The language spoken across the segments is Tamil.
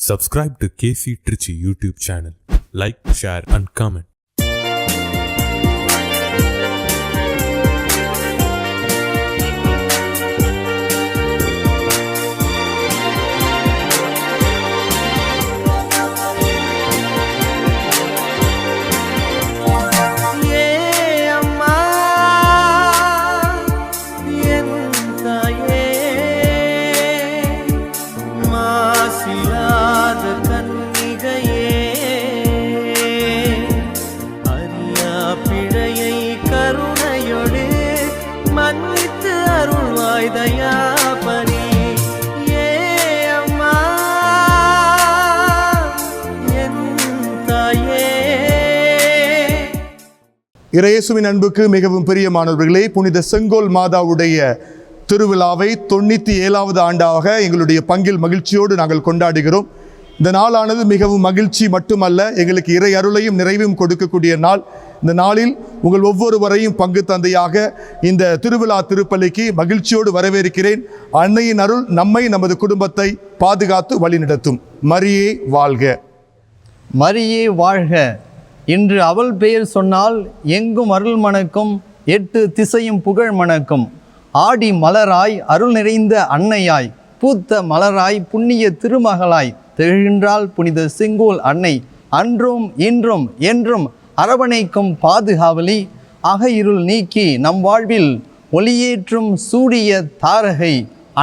Subscribe to KC Trichy YouTube channel. Like, share and comment. இயேசுவின் அன்புக்கு மிகவும் பிரியமானவர்களே, புனித செங்கோல் மாதாவுடைய திருவிழாவை 97வது ஆண்டாக எங்களுடைய பங்கில் மகிழ்ச்சியோடு நாங்கள் கொண்டாடுகிறோம். இந்த நாளானது மிகவும் மகிழ்ச்சி மட்டுமல்ல, எங்களுக்கு இறை அருளையும் நிறைவும் கொடுக்கக்கூடிய நாள். இந்த நாளில் உங்கள் ஒவ்வொருவரையும் பங்கு தந்தையாக இந்த திருவிழா திருப்பலிக்கு மகிழ்ச்சியோடு வரவேற்கிறேன். அன்னையின் அருள் நம்மை நமது குடும்பத்தை பாதுகாத்து வழிநடத்தும். மரியே வாழ்க. மரியே வாழ்க. இன்று அவள் பெயர் சொன்னால் எங்கும் அருள் மணக்கும், 8 திசையும் புகழ் மணக்கும். ஆடி மலராய் அருள் நிறைந்த அன்னையாய், பூத்த மலராய் புண்ணிய திருமகளாய் திகழ்கின்றாள் புனித செங்கோல் அன்னை. அன்றும் இன்றும் என்றும் அரவணைக்கும் பாதுகாவலி, அகையிருள் நீக்கி நம் வாழ்வில் ஒளியேற்றும் சூரிய தாரகை,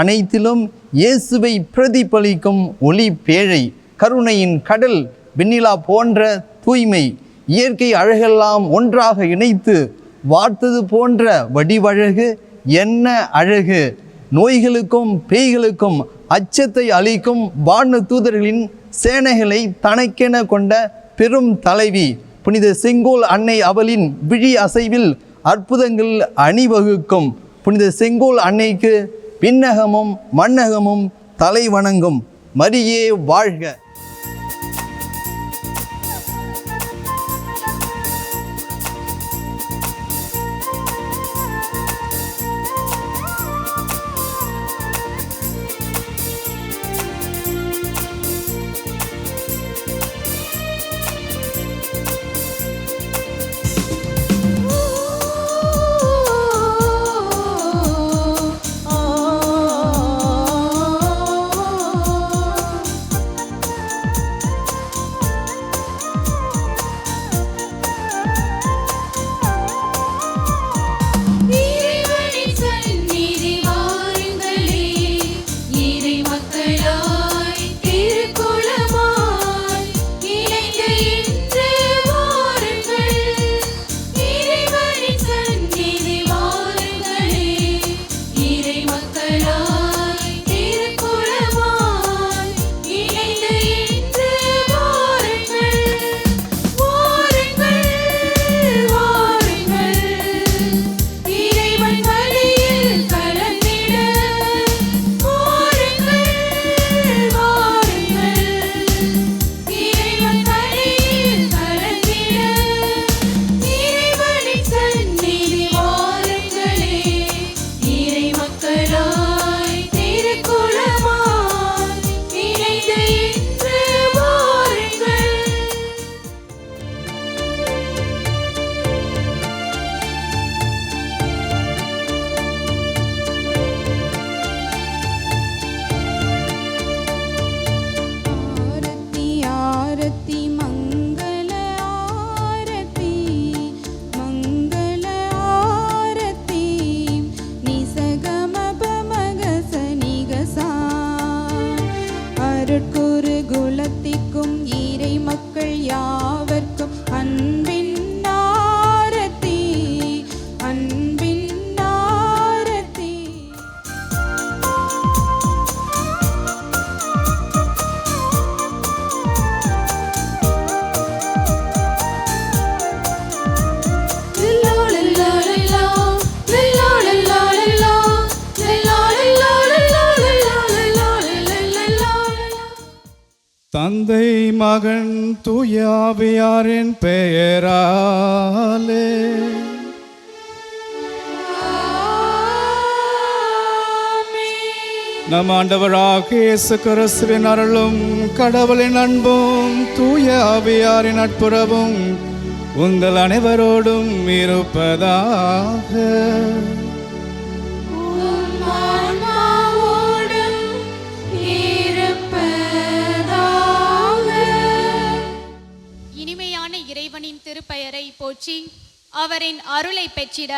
அனைத்திலும் இயேசுவை பிரதிபலிக்கும் ஒளி பேழை, கருணையின் கடல், வெண்ணிலா போன்ற தூய்மை, இயற்கை அழகெல்லாம் ஒன்றாக இணைத்து வார்த்தது போன்ற வடிவழகு, என்ன அழகு! நோய்களுக்கும் பேய்களுக்கும் அச்சத்தை அளிக்கும் வான தூதர்களின் சேனைகளை தனக்கென கொண்ட பெரும் தலைவி புனித செங்கோல் அன்னை. அவளின் விழி அசைவில் அற்புதங்கள் அணிவகுக்கும் புனித செங்கோல் அன்னைக்கு விண்ணகமும் மண்ணகமும் தலை வணங்கும். மரியே வாழ்க. தந்தை மகன் தூய ஆவியாரின் பெயராலே நம் ஆண்டவராக இயேசு கிறிஸ்துவின் அருளும் கடவுளின் அன்பும் தூய ஆவியாரின் நட்புறவும் உங்கள் அனைவரோடும் இருப்பதாக. இனிமையான இறைவனின் திருப்பெயரை போற்றி அவரின் அருளை பெற்றிட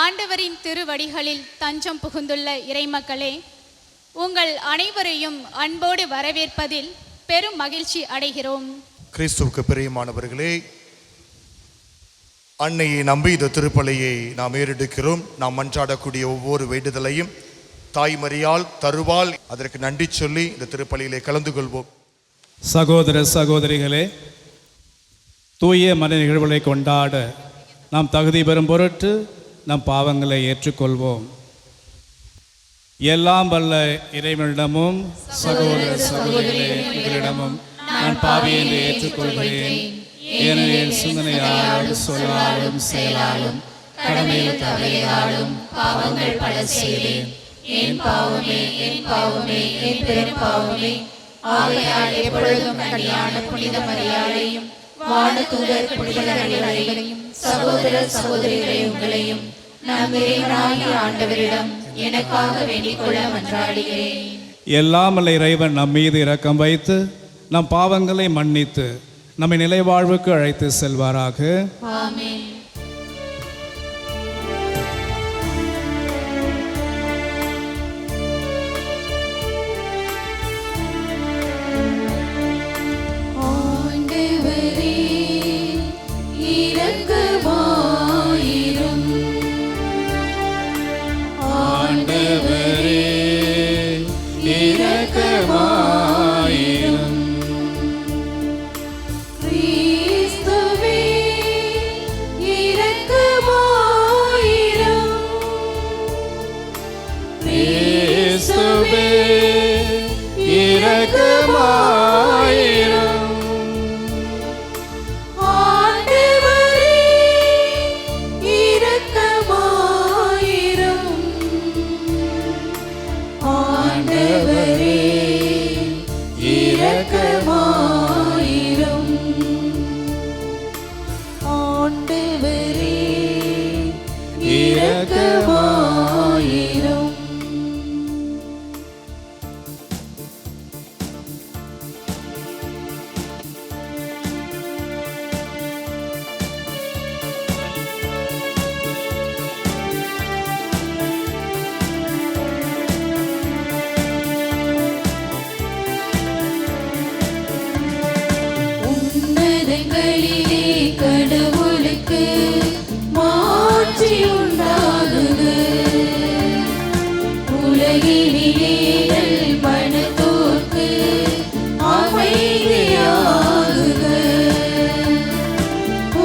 ஆண்டவரின் திருவடிகளில் தஞ்சம் புகுந்துள்ள இறைமக்களே, உங்கள் அனைவரையும் அன்போடு வரவேற்பதில் பெரும் மகிழ்ச்சி அடைகிறோம். கிறிஸ்துவுக்கு பிரியமானவர்களே, அன்னையை நம்பி இந்த திருப்பலியை நாம் ஏறெடுக்கிறோம். நாம் மன்றாடக்கூடிய ஒவ்வொரு வேண்டுதலையும் தாய்மறியால் தருவால் அதற்கு நன்றி சொல்லி இந்த திருப்பலியிலே கலந்து கொள்வோம். சகோதர சகோதரிகளே, தூய மன நிகழ்வுகளை கொண்டாட நாம் தகுதி பெறும் பொருட்டு நம் பாவங்களை ஏற்றுக்கொள்வோம். எல்லாம் வல்ல இறைவனிடமும் சகோதர சகோதரிகளே உங்களிடமும் நான் பாவி என்று ஏற்றுக்கொள்கிறேன். ஏனெனில் சிந்தனையாலும் சொல்லாலும் செயலாலும் கடமையில் தவறினாலும் பாவங்கள் பல செய்தேன். என் பாவமே என் பாவமே என் பெரும் பாவமே. ஆகையால் எப்பொழுதும் கன்னியான புனித மரியாதையும் வானதூதர் புனிதர்கள் அனைவரையும் சகோதர சகோதரிகளை உங்களையும் நம் இறைவனாகிய ஆண்டவரிடம் எனக்காக வேண்டிக் கொள்ள மன்றாடுகிறேன். எல்லாம் வல்ல இறைவன் நம் மீது இரக்கம் வைத்து நம் பாவங்களை மன்னித்து நம்மை நிலைவாழ்வுக்கு அழைத்து செல்வாராக. ஆமென். கடவுளுக்கு மாற்றி உண்டாகுக. உலகினிலே மனத்தோர்க்கு அமைதியாகுக.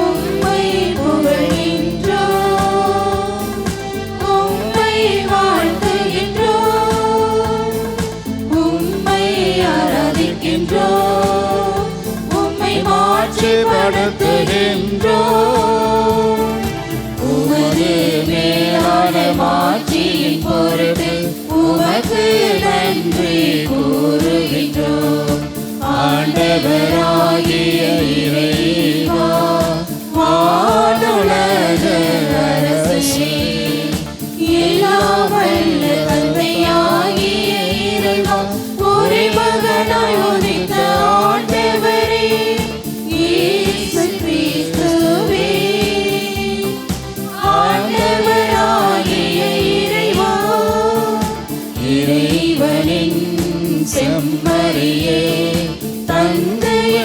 உம்மை புகழ்கின்றோம், உம்மை வாழ்த்துகின்றோம், உம்மை ஆராதிக்கின்றோம், உம்மை மாற்றிப்படுத்துகின்றோம். உமது மேலான மாட்சியின் பொருட்டு உமக்கு நன்றி கூறுகின்றோம். ஆண்டவராகிய இறைவா, வானுலக அரசே, எல்லாம் வல்ல தந்தையாகிய இறைவா, ஒரே மகனாய் உதித்த ஆண்டவரே இயேசு கிறிஸ்துவே, ஆண்டவராகிய இறைவா, இறைவனின் செம்மறியே, தந்தையை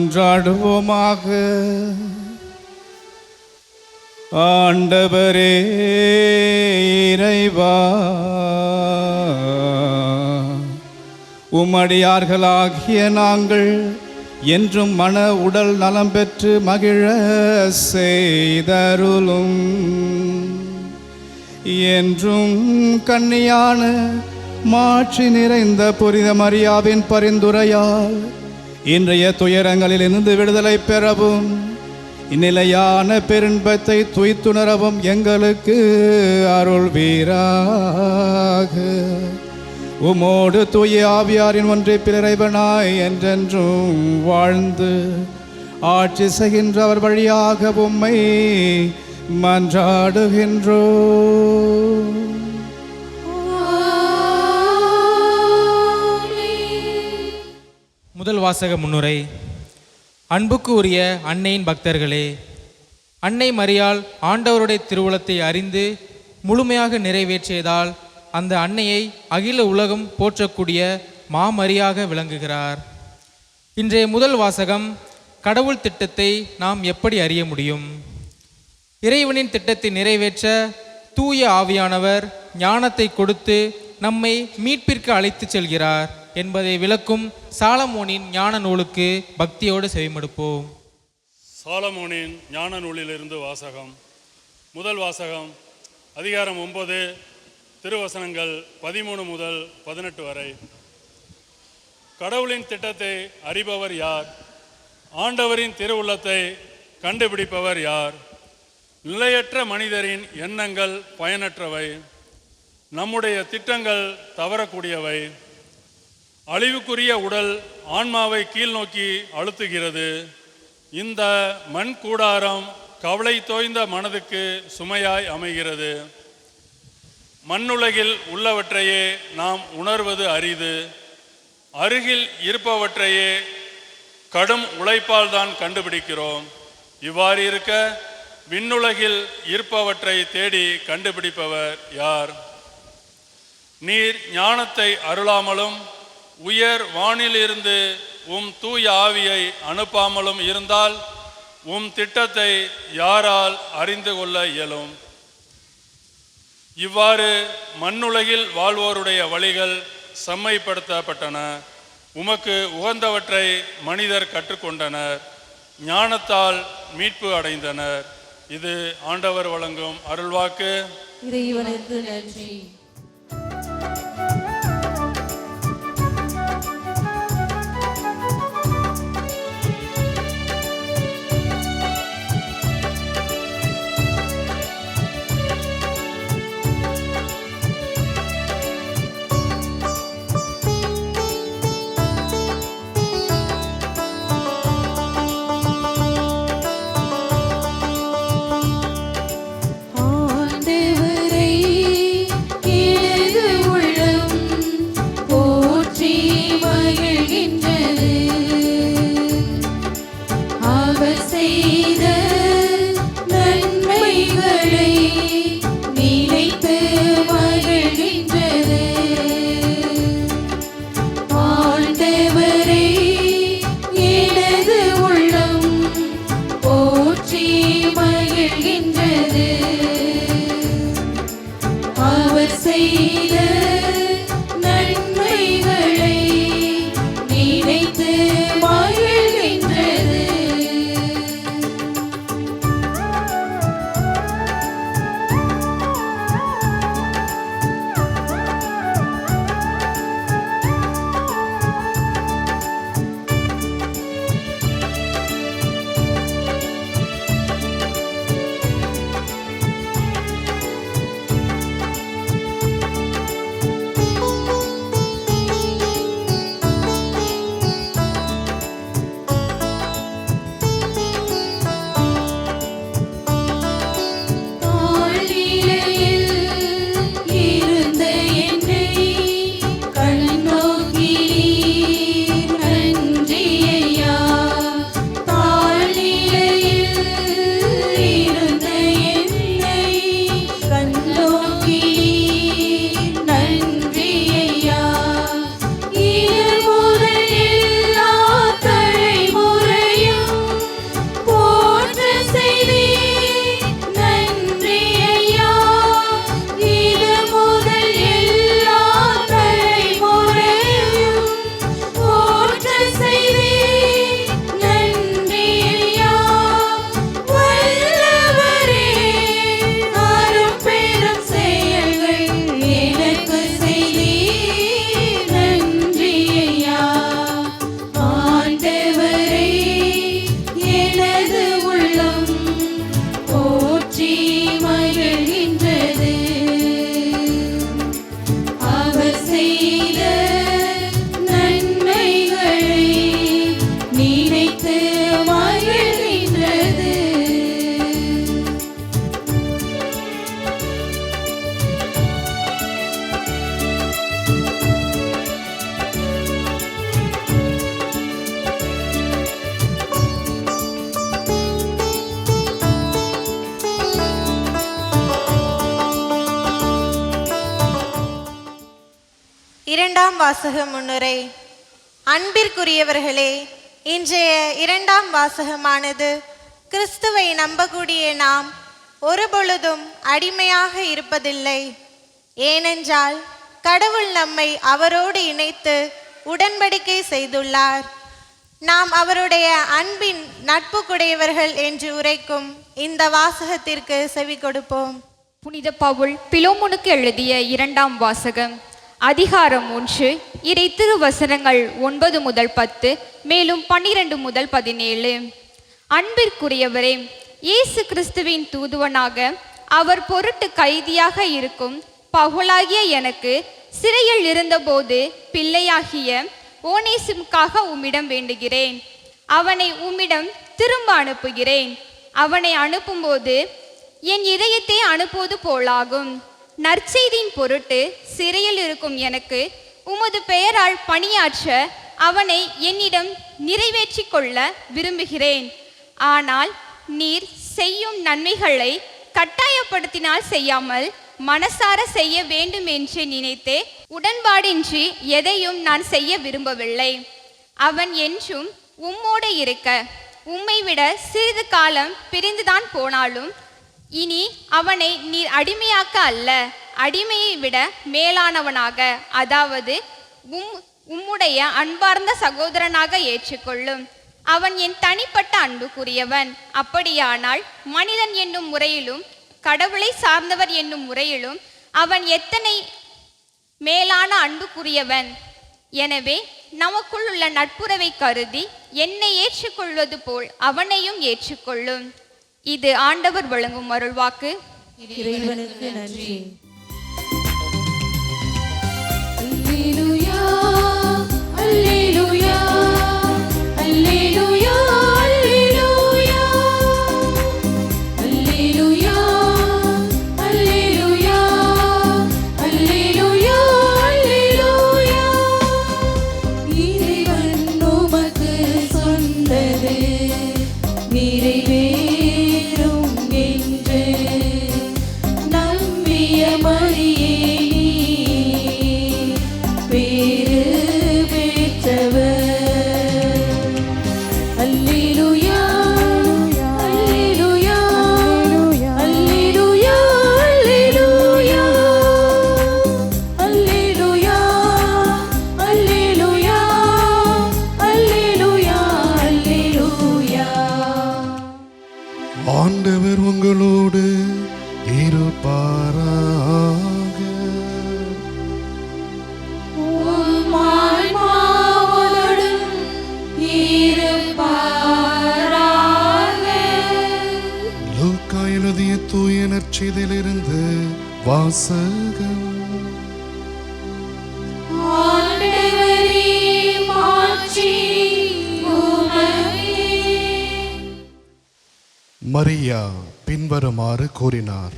மன்றாடுவோமாக. ஆண்டவரே இறைவா, உமடியார்களாகிய நாங்கள் என்றும் மன உடல் நலம் பெற்று மகிழ செய்தருளும். என்றும் கன்னியான மாட்சி நிறைந்த புனித மரியாவின் பரிந்துரையால் இன்றைய துயரங்களிலிருந்து விடுதலை பெறவும் இந்நிலையான பெருன்பத்தை துய்த்துணரவும் எங்களுக்கு அருள்வீராக. உமோடு தூய ஆவியாரின் ஒன்றிப்பில் இறைவனாய் என்றென்றும் வாழ்ந்து ஆட்சி செய்கின்றவர் வழியாக உம்மை மன்றாடுகின்றோம். முதல் வாசக முன்னுரை. அன்புக்கு உரிய அன்னையின் பக்தர்களே, அன்னை மரியாள் ஆண்டவருடைய திருவுளத்தை அறிந்து முழுமையாக நிறைவேற்றியதால் அந்த அன்னையை அகில உலகம் போற்றக்கூடிய மாமரியாக விளங்குகிறார். இன்றைய முதல் வாசகம், கடவுள் திட்டத்தை நாம் எப்படி அறிய முடியும்? இறைவனின் திட்டத்தை நிறைவேற்ற தூய ஆவியானவர் ஞானத்தை கொடுத்து நம்மை மீட்பிற்கு அழைத்து செல்கிறார் என்பதை விளக்கும் சாலமோனின் ஞான நூலுக்கு பக்தியோடு செவிமடுப்போம். சாலமோனின் ஞான நூலிலிருந்து வாசகம். முதல் வாசகம், அதிகாரம் 9, திருவசனங்கள் 13 முதல் 18 வரை. கடவுளின் திட்டத்தை அறிபவர் யார்? ஆண்டவரின் திருவுள்ளத்தை கண்டுபிடிப்பவர் யார்? நிலையற்ற மனிதரின் எண்ணங்கள் பயனற்றவை, நம்முடைய திட்டங்கள் தவறக்கூடியவை. அழிவுக்குரிய உடல் ஆன்மாவை கீழ் நோக்கி அழுத்துகிறது. இந்த மண் கூடாரம் கவலை தோய்ந்த மனதுக்கு சுமையாய் அமைகிறது. மண்ணுலகில் உள்ளவற்றையே நாம் உணர்வது அரிது. அருகில் இருப்பவற்றையே கடும் உழைப்பால் தான் கண்டுபிடிக்கிறோம். இவ்வாறு இருக்க விண்ணுலகில் இருப்பவற்றை தேடி கண்டுபிடிப்பவர் யார்? நீர் ஞானத்தை அருளாமலும் உயர் வானிலிருந்து உம் தூய ஆவியை அனுப்பாமலும் இருந்தால் உம் திட்டத்தை யாரால் அறிந்து கொள்ள இயலும்? இவ்வாறு மண்ணுலகில் வாழ்வோருடைய வழிகள் செம்மைப்படுத்தப்பட்டன. உமக்கு உகந்தவற்றை மனிதர் கற்றுக்கொண்டனர், ஞானத்தால் மீட்பு அடைந்தனர். இது ஆண்டவர் வழங்கும் அருள்வாக்கு. இறைவனுக்கு நன்றி. இரண்டாம் வாசக முன்னுரை. அன்பிற்குரியவர்களே, இன்றைய இரண்டாம் வாசகமானது கிறிஸ்துவை நம்பக்கூடிய நாம் ஒருபொழுதும் அடிமையாக இருப்பதில்லை. ஏனென்றால் கடவுள் நம்மை அவரோடு இணைத்து உடன்படிக்கை செய்துள்ளார். நாம் அவருடைய அன்பின் நட்புக்குடையவர்கள் என்று உரைக்கும் இந்த வாசகத்திற்கு செவி கொடுப்போம். புனித பவுல் பிலோமோனுக்கு எழுதிய இரண்டாம் வாசகம், அதிகாரம் 1, இறை திருவசனங்கள் 9 முதல் 10, மேலும் 12 முதல் 17. அன்பிற்குரியவரே, இயேசு கிறிஸ்துவின் தூதுவனாக அவர் பொருட்டு கைதியாக இருக்கும் பவுலாகிய எனக்கு சிறையில் இருந்தபோது பிள்ளையாகிய ஓனேசிமுக்காக உம்மிடம் வேண்டுகிறேன். அவனை உம்மிடம் திரும்ப அனுப்புகிறேன். அவனை அனுப்பும்போது என் இதயத்தை அனுப்புவது போலாகும். நற்செய்தியின் பொருட்டு சிறையில் இருக்கும் எனக்கு உமது பெயரால் பணியாற்ற அவனை என்னிடம் நிறைவேற்றி கொள்ள விரும்புகிறேன். ஆனால் நீர் செய்யும் நன்மைகளை கட்டாயப்படுத்தினால் செய்யாமல் மனசார செய்ய வேண்டும் என்று நினைத்தே உடன்பாடின்றி எதையும் நான் செய்ய விரும்பவில்லை. அவன் என்றும் உம்மோடு இருக்க உம்மை விட சிறிது காலம் பிரிந்துதான் போனாலும் இனி அவனை நீர் அடிமையாக்க அல்ல, அடிமையை விட மேலானவனாக, அதாவது உம்முடைய அன்பார்ந்த சகோதரனாக ஏற்றுக்கொள்ளும். அவன் என் தனிப்பட்ட அன்புக்குரியவன். அப்படியானால் மனிதன் என்னும் முறையிலும் கடவுளை சார்ந்தவர் என்னும் முறையிலும் அவன் எத்தனை மேலான அன்புக்குரியவன். எனவே நமக்குள் உள்ள நட்புறவை கருதி என்னை ஏற்றுக்கொள்வது போல் அவனையும் ஏற்றுக்கொள்ளும். இது ஆண்டவர் வழங்கும் அருள்வாக்கு. இறைவனுக்கு நன்றி. ஆண்டவர் உங்களோடு இருப்பாராக. லூக்கா எழுதிய தூய நற்செய்தியிலிருந்து வாசகம். மரியா பின்வருமாறு கூறினார்: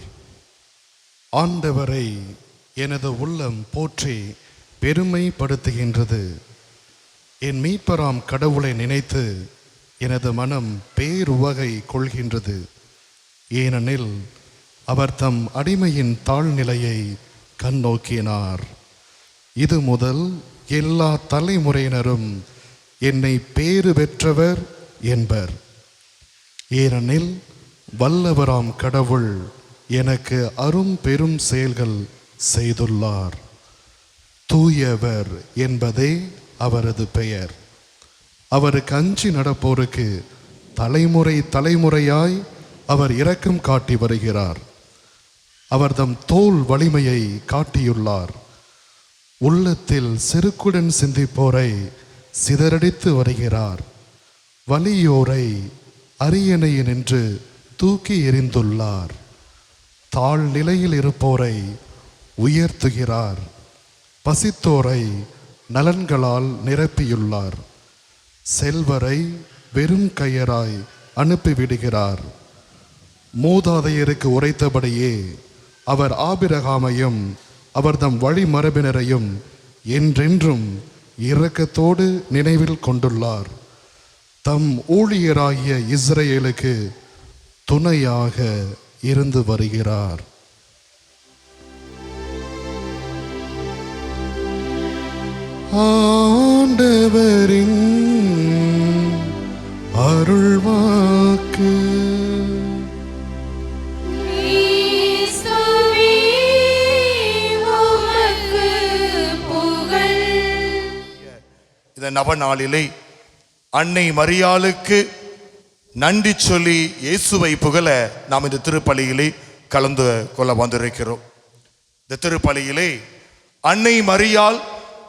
ஆண்டவரை எனது உள்ளம் போற்றி பெருமைப்படுத்துகின்றது. என் மீட்பராம் கடவுளை நினைத்து எனது மனம் பேருவகை கொள்கின்றது. ஏனெனில் அவர் தம் அடிமையின் தாழ்நிலையை கண்ணோக்கினார். இது முதல் எல்லா தலைமுறையினரும் என்னை பேறு பெற்றவர் என்பர். ஏனெனில் வல்லவராம் கடவுள் எனக்கு அரும் பெரும் செயல்கள் செய்துள்ளார். தூயவர் என்பதே அவரது பெயர். அவருக்கு அஞ்சி நடப்போருக்கு தலைமுறை தலைமுறையாய் அவர் இரக்கம் காட்டி வருகிறார். அவர் தம் தோல் வலிமையை காட்டியுள்ளார். உள்ளத்தில் செருக்குடன் சிந்திப்போரை சிதறடித்து வருகிறார். வலியோரை அரியணையினின்று தூக்கி எறிந்துள்ளார். தாழ் நிலையில் இருப்போரை உயர்த்துகிறார். பசித்தோரை நலன்களால் நிரப்பியுள்ளார். செல்வரை வெறும் கையராய் அனுப்பிவிடுகிறார். மூதாதையருக்கு உரைத்தபடியே அவர் ஆபிரகாமையும் அவர் தம் வழிமரபினரையும் என்றென்றும் இரக்கத்தோடு நினைவில் கொண்டுள்ளார். தம் ஊழியராகிய இஸ்ரேலுக்கு துணையாக இருந்து வருகிறார். ஆண்டவரின் அருள்வாக்கு. இந்த நவநாளிலே அன்னை மரியாளுக்கு நன்றி சொல்லி இயேசுவை புகழ நாம் இந்த திருப்பலியிலே கலந்து கொள்ள வந்திருக்கிறோம். இந்த திருப்பலியிலே அன்னை மரியாள்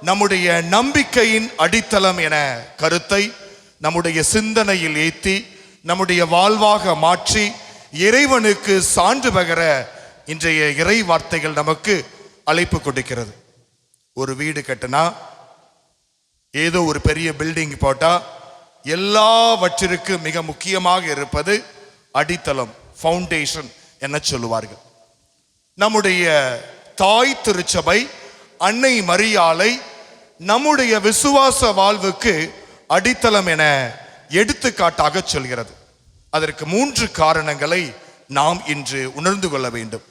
நம்முடைய நம்பிக்கையின் அடித்தளம் என கருத்தை நம்முடைய சிந்தனையில் ஏற்றி நம்முடைய வாழ்வாக மாற்றி இறைவனுக்கு சான்று பகர இன்றைய இறை வார்த்தைகள் நமக்கு அழைப்பு கொடுக்கிறது. ஒரு வீடு கட்டினா, ஏதோ ஒரு பெரிய பில்டிங் போட்டா, எல்லாவற்றிற்கு மிக முக்கியமாக இருப்பது அடித்தளம், ஃபவுண்டேஷன் என்ன சொல்லுவார்கள். நம்முடைய தாய் திருச்சபை அன்னை மரியாளை நம்முடைய விசுவாச வாழ்வுக்கு அடித்தளம் என எடுத்துக்காட்டாக சொல்கிறது. அதற்கு 3 காரணங்களை நாம் இன்று உணர்ந்து கொள்ள வேண்டும்.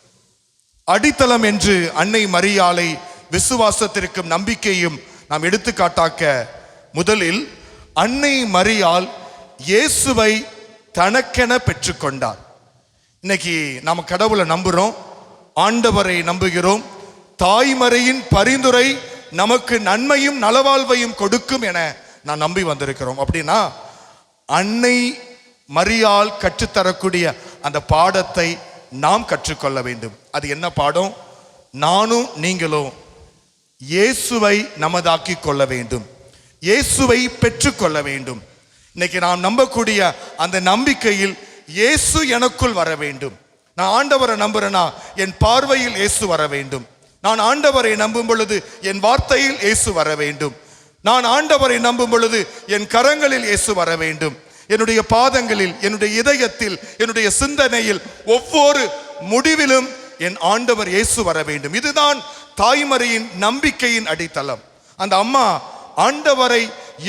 அடித்தளம் என்று அன்னை மரியாளை விசுவாசத்திற்கும் நம்பிக்கையும் நாம் எடுத்துக்காட்டாக்க, முதலில் அன்னை மரியாள் இயேசுவை தனக்கென பெற்றுக்கொண்டார். இன்னைக்கு நாம் கடவுளை நம்புகிறோம், ஆண்டவரை நம்புகிறோம், தாய்மறையின் பரிந்துரை நமக்கு நன்மையும் நலவாழ்வையும் கொடுக்கும் என நான் நம்பி வந்திருக்கிறோம். அப்படின்னா அன்னை மரியாள் கற்றுத்தரக்கூடிய அந்த பாடத்தை நாம் கற்றுக்கொள்ள வேண்டும். அது என்ன பாடம்? நானும் நீங்களும் இயேசுவை நமதாக்கி கொள்ள வேண்டும், இயேசுவை பெற்றுக்கொள்ள வேண்டும். இன்னைக்கு நாம் நம்பக்கூடிய அந்த நம்பிக்கையில் இயேசு எனக்குள் வர வேண்டும். நான் ஆண்டவரை நம்புறேனா என் பார்வையில் இயேசு வர வேண்டும். நான் ஆண்டவரை நம்பும் பொழுது என் வார்த்தையில் இயேசு வர வேண்டும். நான் ஆண்டவரை நம்பும் பொழுது என் கரங்களில் இயேசு வர வேண்டும். என்னுடைய பாதங்களில், என்னுடைய இதயத்தில், என்னுடைய சிந்தனையில், ஒவ்வொரு முடிவிலும் என் ஆண்டவர் இயேசு வர வேண்டும். இதுதான் தாய்மறையின் நம்பிக்கையின் அடித்தளம். அந்த அம்மா ஆண்டவரை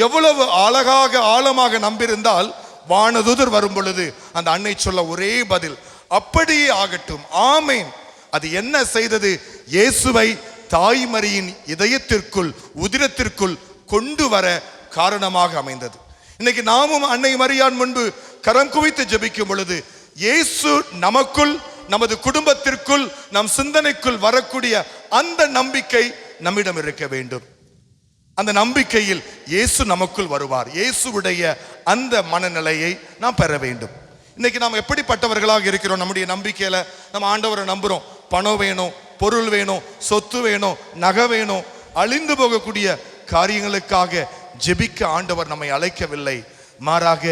எவ்வளவு அழகாக ஆழமாக நம்பியிருந்தால், வானதூதர் வரும் பொழுது அந்த அன்னை சொல்ல ஒரே பதில், அப்படியே ஆகட்டும், ஆமேன். அது என்ன செய்தது? இயேசுவை தாய்மறையின் இதயத்திற்குள், உதிரத்திற்குள் கொண்டு வர காரணமாக அமைந்தது. இன்னைக்கு நாமும் அன்னை மரியாள் முன்பு கரம் குவித்து ஜெபிக்கும் பொழுது இயேசு நமக்குள், நமது குடும்பத்திற்குள், நம் சிந்தனைக்குள் வரக்கூடிய அந்த நம்பிக்கை நம்மிடம் இருக்க வேண்டும். அந்த நம்பிக்கையில் இயேசு நமக்குள் வருவார். இயேசுவுடைய அந்த மனநிலையை நாம் பெற வேண்டும். இன்னைக்கு நாம் எப்படிப்பட்டவர்களாக இருக்கிறோம்? நம்முடைய நம்பிக்கையில நம்ம ஆண்டவரை நம்புறோம். பணம் வேணும், பொருள் வேணும், சொத்து வேணும், நகை வேணும், அழிந்து போகக்கூடிய காரியங்களுக்காக ஜெபிக்க ஆண்டவர் நம்மை அழைக்கவில்லை. மாறாக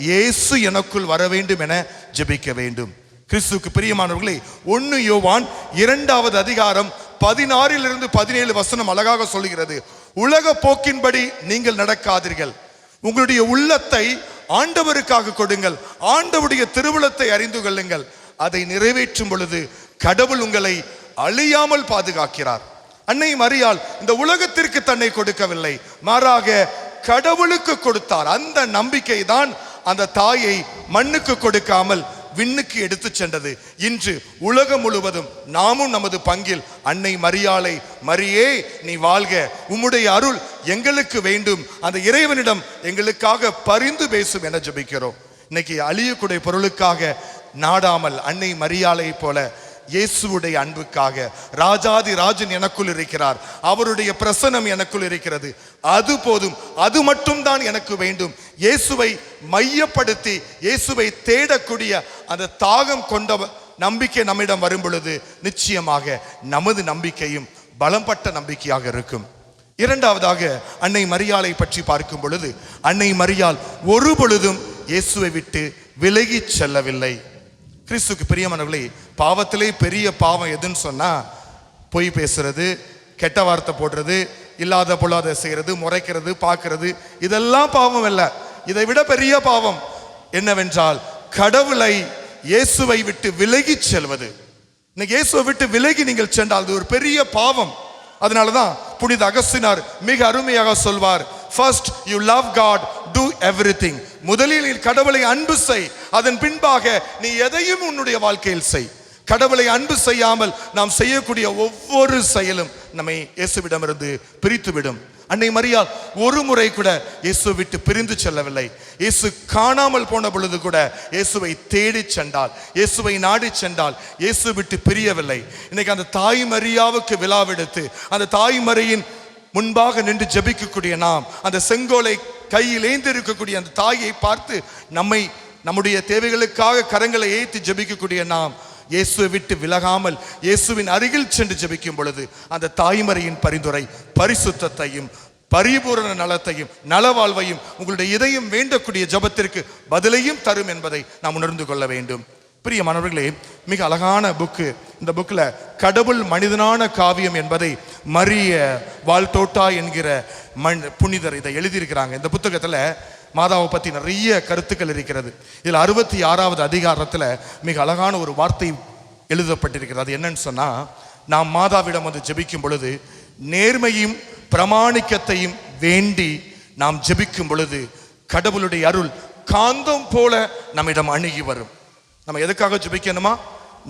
இயேசு எனக்குள் வர வேண்டும் என ஜெபிக்க வேண்டும். கிறிஸ்துவுக்கு பிரியமானவர்களே, 1 யோவான் 2வது அதிகாரம் 16 17 வசனம் அழகாக சொல்கிறது, உலக போக்கின்படி நீங்கள் நடக்காதீர்கள், உங்களுடைய உள்ளத்தை ஆண்டவருக்காக கொடுங்கள், ஆண்டவருடைய திருவுளத்தை அறிந்து கொள்ளுங்கள், அதை நிறைவேற்றும் பொழுது கடவுள் உங்களை அழியாமல் பாதுகாக்கிறார். அன்னை மரியாள் இந்த உலகத்திற்கு தன்னை கொடுக்கவில்லை, மாறாக கடவுளுக்கு கொடுத்தார். அந்த நம்பிக்கை தான் அந்த தாயை மண்ணுக்கு கொடுக்காமல் விண்ணுக்கு எடுத்து சென்றது. இன்று உலகம் முழுவதும் நாமும் நமது பங்கில் அன்னை மரியாளை, மரியே நீ வாழ்க, உம்முடைய அருள் எங்களுக்கு வேண்டும், அந்த இறைவனிடம் எங்களுக்காக பரிந்து பேசும் என ஜெபிக்கிறோம். இன்னைக்கு அழியக்கூடிய பொருளுக்காக நாடாமல் அன்னை மரியாளை போல இயேசுவுடைய அன்புக்காக, ராஜாதி ராஜன் எனக்குள் இருக்கிறார், அவருடைய பிரசன்னம் எனக்குள் இருக்கிறது, அது போதும், அது மட்டும்தான் எனக்கு வேண்டும். இயேசுவை மையப்படுத்தி இயேசுவை தேடக்கூடிய அந்த தாகம் கொண்ட நம்பிக்கை நம்மிடம் வரும் பொழுது நிச்சயமாக நமது நம்பிக்கையும் பலம்பட்ட நம்பிக்கையாக இருக்கும். இரண்டாவதாக அன்னை மரியாளை பற்றி பார்க்கும் பொழுது, அன்னை மரியாள் ஒரு பொழுதும் இயேசுவை விட்டு விலகி செல்லவில்லை. கிறிஸ்துக்கு பிரியமானவர்களே, பாவத்திலே பெரிய பாவம் எதுன்னு சொன்னா பொய் பேசுறது, கெட்ட வார்த்தை போடுறது, இல்லாத பொல்லாத செய்யறது, முறைக்கிறது, பார்க்கறது, இதெல்லாம் பாவம் அல்ல. இதை விட பெரிய பாவம் என்னவென்றால் கடவுளை, இயேசுவை விட்டு விலகி செல்வது. இன்னைக்கு இயேசுவை விட்டு விலகி நீங்கள் சென்றால் அது ஒரு பெரிய பாவம். அதனாலதான் புனித அகஸ்தினார் மிக அருமையாக சொல்வார், first you love God, do everything. முதலில் நீ கடவுளை அன்பு செய், அதன் பின்பாக நீ எதையும் உன்னுடைய வாழ்க்கையில் செய். கடவுளை அன்பு செய்யாமல் நாம் செய்யக்கூடிய ஒவ்வொரு செயலும் நம்மை இயேசுவிடமிருந்து பிரித்துவிடும். அன்னை மரியாள் ஒரு முறை கூட இயேசு விட்டு பிரிந்து செல்லவில்லை. இயேசு காணாமல் போன பொழுது கூட இயேசுவை தேடி சென்றாள், இயேசுவை நாடி சென்றாள், இயேசு விட்டு பிரியவில்லை. இன்னைக்கு அந்த தாய் மரியாவுக்கு விழாவெடுத்து அந்த தாய் மரியின் முன்பாக நின்று ஜெபிக்கக்கூடிய நாம், அந்த செங்கோலை கையில் ஏந்திருக்கக்கூடிய அந்த தாயை பார்த்து நம்முடைய தேவைகளுக்காக கரங்களை ஏற்றி ஜெபிக்கக்கூடிய நாம், இயேசுவை விட்டு விலகாமல் இயேசுவின் அருகில் சென்று ஜெபிக்கும் பொழுது அந்த தாய்மறையின் பரிந்துரை பரிசுத்தத்தையும் பரிபூரண நலத்தையும் நலவாழ்வையும் உங்களுடைய இதயம் வேண்டக்கூடிய ஜெபத்திற்கு பதிலையும் தரும் என்பதை நாம் உணர்ந்து கொள்ள வேண்டும். பிரியமானவர்களே, மிக அழகான புக்கு. இந்த புக்கில் கடவுள் மனிதனான காவியம் என்பதை மரிய வால்டோட்டா என்கிற புனிதர் இதை எழுதியிருக்கிறாங்க. இந்த புத்தகத்தில் மாதாவை பற்றி நிறைய கருத்துக்கள் இருக்கிறது. இதில் 66வது அதிகாரத்தில் மிக அழகான ஒரு வார்த்தை எழுதப்பட்டிருக்கிறது. அது என்னன்னு சொன்னால், நாம் மாதாவிடம் வந்து ஜெபிக்கும் பொழுது நேர்மையும் பிரமாணிக்கத்தையும் வேண்டி நாம் ஜெபிக்கும் பொழுது கடவுளுடைய அருள் காந்தம் போல நம்மிடம் அணுகி வரும். நம்ம எதுக்காக ஜெபிக்கணுமா?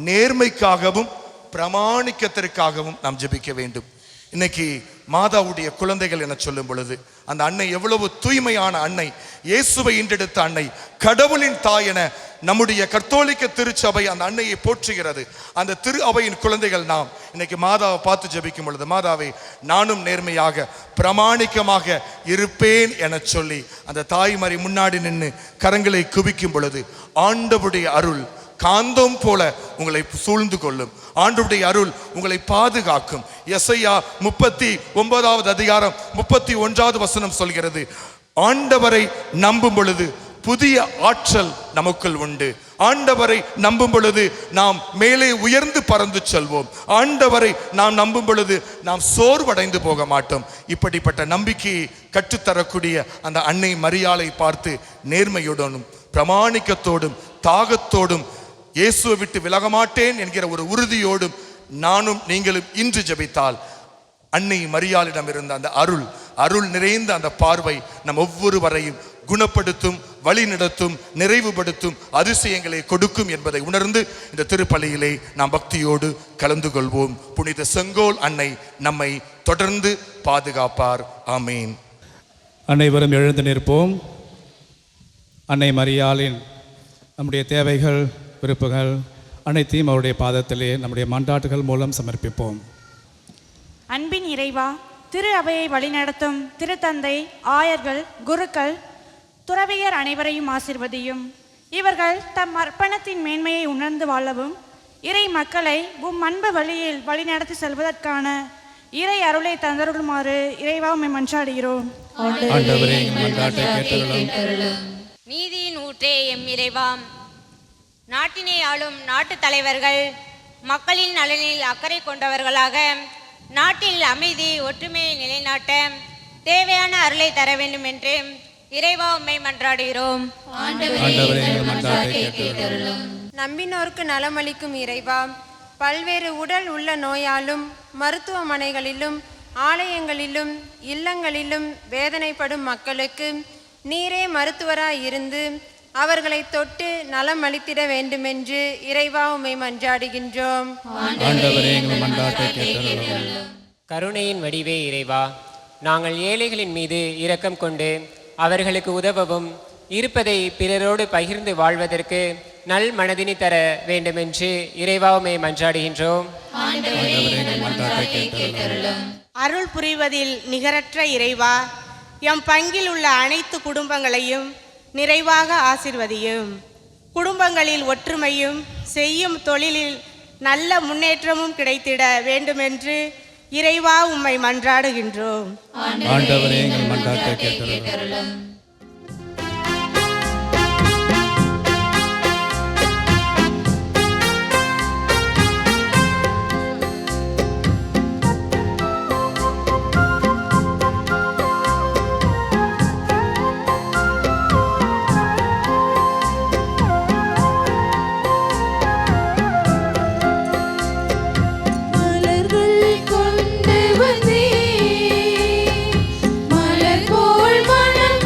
நேர்மைக்காகவும் பிரமாணிக்கத்திற்காகவும் நாம் ஜெபிக்க வேண்டும். இன்னைக்கு மாதாவுடைய குழந்தைகள் என சொல்லும் பொழுது அந்த அன்னை எவ்வளவு தூய்மையான அன்னை, இயேசுவை ஈன்றெடுத்த அன்னை, கடவுளின் தாய் என நம்முடைய கத்தோலிக்க திருச்சபை அந்த அன்னையை போற்றுகிறது. அந்த திரு அவையின் குழந்தைகள் நாம் இன்னைக்கு மாதாவை பார்த்து ஜெபிக்கும் பொழுது, மாதாவை நானும் நேர்மையாக பிரமாணிக்கமாக இருப்பேன் என சொல்லி அந்த தாய்மறை முன்னாடி நின்று கரங்களை குவிக்கும் பொழுது ஆண்டவருடைய அருள் காந்தம் போல உங்களை சூழ்ந்து கொள்ளும். ஆண்டவருடைய அருள் உங்களை பாதுகாக்கும். எசையா 39வது அதிகாரம் 31வது வசனம் சொல்கிறது, ஆண்டவரை நம்பும் பொழுது புதிய ஆற்றல் நமக்குள் உண்டு. ஆண்டவரை நம்பும் பொழுது நாம் மேலே உயர்ந்து பறந்து செல்வோம். ஆண்டவரை நாம் நம்பும் பொழுது நாம் சோர்வடைந்து போக மாட்டோம். இப்படிப்பட்ட நம்பிக்கையை கற்றுத்தரக்கூடிய அந்த அன்னை மரியாளை பார்த்து நேர்மையுடனும் பிரமாணிக்கத்தோடும் தாகத்தோடும் இயேசுவை விட்டு விலக மாட்டேன் என்கிற ஒரு உறுதியோடும் நானும் நீங்களும் இன்று ஜெபித்தால் அன்னை மரியாளிடம் இருந்த அந்த அருள் நிறைந்த அந்த பார்வை நம் ஒவ்வொருவரையும் குணப்படுத்தும், வழி நடத்தும், நிறைவுபடுத்தும், அதிசயங்களை கொடுக்கும் என்பதை உணர்ந்து இந்த திருப்பலியிலே நாம் பக்தியோடு கலந்து கொள்வோம். புனித செங்கோல் அன்னை நம்மை தொடர்ந்து பாதுகாப்பார். ஆமீன். அனைவரும் எழுந்து நிற்போம். அன்னை மரியாளின் நம்முடைய தேவைகள் விருப்புகள் அனைத்தையும் அவருடைய பாதத்திலே நம்முடைய மன்றாட்டுகள் மூலம் சமர்ப்பிப்போம். அன்பின் இறைவா, திரு அவையை வழிநடத்தும் திருத்தந்தை, ஆயர்கள், குருக்கள், துறவியர் அனைவரையும் ஆசீர்வதியும். இவர்கள் தம் அர்ப்பணத்தின் மேன்மையை உணர்ந்து வாழவும் இறை மக்களை அன்பு வழியில் வழிநடத்தி செல்வதற்கான இறை அருளை தந்தருளுமாறு இறைவா உம்மை மன்றாடுகிறோம். நீதியின் ஊற்றே எம் இறைவாம், நாட்டினை ஆளும் நாட்டு தலைவர்கள் மக்களின் நலனில் அக்கறை கொண்டவர்களாக நாட்டில் அமைதி ஒற்றுமையை நிலைநாட்ட தேவையான அருளை தர வேண்டும் என்று இறைவா உம்மை மன்றாடுகிறோம். நம்பினோருக்கு நலமளிக்கும் இறைவா, பல்வேறு உடல் உள்ள நோயாலும் மருத்துவமனைகளிலும் ஆலயங்களிலும் இல்லங்களிலும் வேதனைப்படும் மக்களுக்கு நீரே மருத்துவராய் இருந்து அவர்களை தொட்டு நலம் அளித்திட வேண்டுமென்று இறைவா உம்மை மன்றாடுகின்றோம். கருணையின் வடிவே இறைவா, நாங்கள் ஏழைகளின் மீது இரக்கம் கொண்டு அவர்களுக்கு உதவவும் இருப்பதை பிறரோடு பகிர்ந்து வாழ்வதற்கு நல் மனதினை தர வேண்டுமென்று இறைவா உம்மை மன்றாடுகின்றோம். அருள் புரிவதில் நிகரற்ற இறைவா, எம் பங்கில் உள்ள அனைத்து குடும்பங்களையும் நிறைவாக ஆசீர்வதியும். குடும்பங்களில் ஒற்றுமையும் செய்யும் தொழிலில் நல்ல முன்னேற்றமும் கிடைத்திட வேண்டுமென்று இறைவா உம்மை மன்றாடுகின்றோம். மலர் போல் மனம்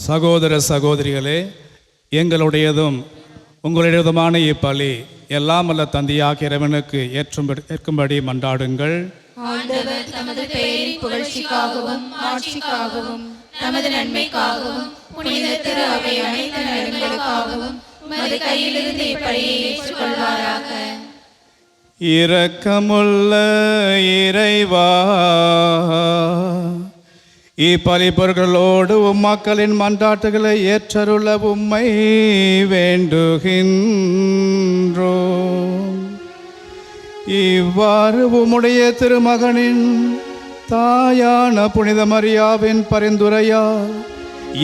சகோதர சகோதரிகளே, எங்களுடையதும் உங்களுடையதுமான இப்பலி எல்லாம் அல்ல தந்தையாகிய இறைவனுக்கு ஏற்கும்படி மன்றாடுங்கள். ஆண்டவர் தமது பெயரின் புகழ்ச்சிக்காகவும் மாட்சிக்காகவும் நமது நன்மைக்காகவும் புனித திரு அவை அனைத்து நலன்களுக்காகவும் உமது கையிலிருந்து இப்படியை ஏற்றுக்கொள்வாராக. இரக்கமுள்ள இறைவா, இப்பலி பொருட்களோடு உம்மக்களின் மன்றாட்டுகளை ஏற்றருள உம்மை வேண்டுகின்றோம். இவ்வாறு உம்முடைய திருமகனின் தாயான புனித மரியாவின் பரிந்துரையால்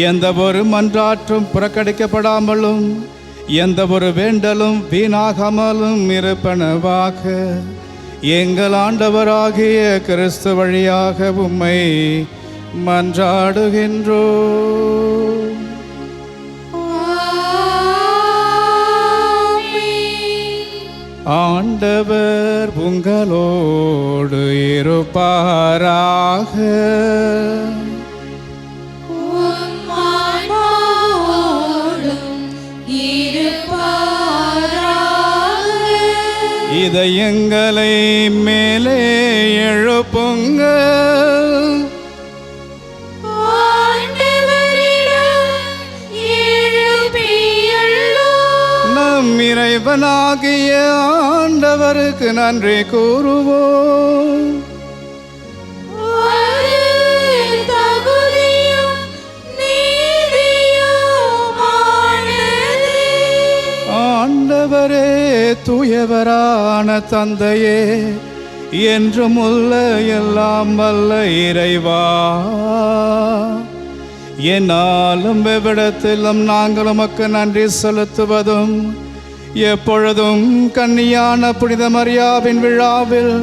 எந்த ஒரு மன்றாற்றும் புறக்கணிக்கப்படாமலும் எந்த ஒரு வேண்டலும் வீணாகாமலும் இருப்பனவாக எங்கள் ஆண்டவராகிய கிறிஸ்து வழியாக உம்மை மன்றாடுகின்றோம். ஆண்டவர் உங்களோடு இருப்பாராக. இதயங்களை மேலே எழுப்புங்கள். நம் இறைவனாகிய ஆண்டவருக்கு நன்றி கூறுவோம். ஆண்டவரே, தூயவரான தந்தையே, என்றும் உள்ள எல்லாம் வல்ல இறைவா, என்னாலும் எவ்விடத்திலும் நாங்கள் உமக்கு நன்றி செலுத்துவதும் எப்பொழுதும் கன்னியான புனித மரியாவின் விழாவில்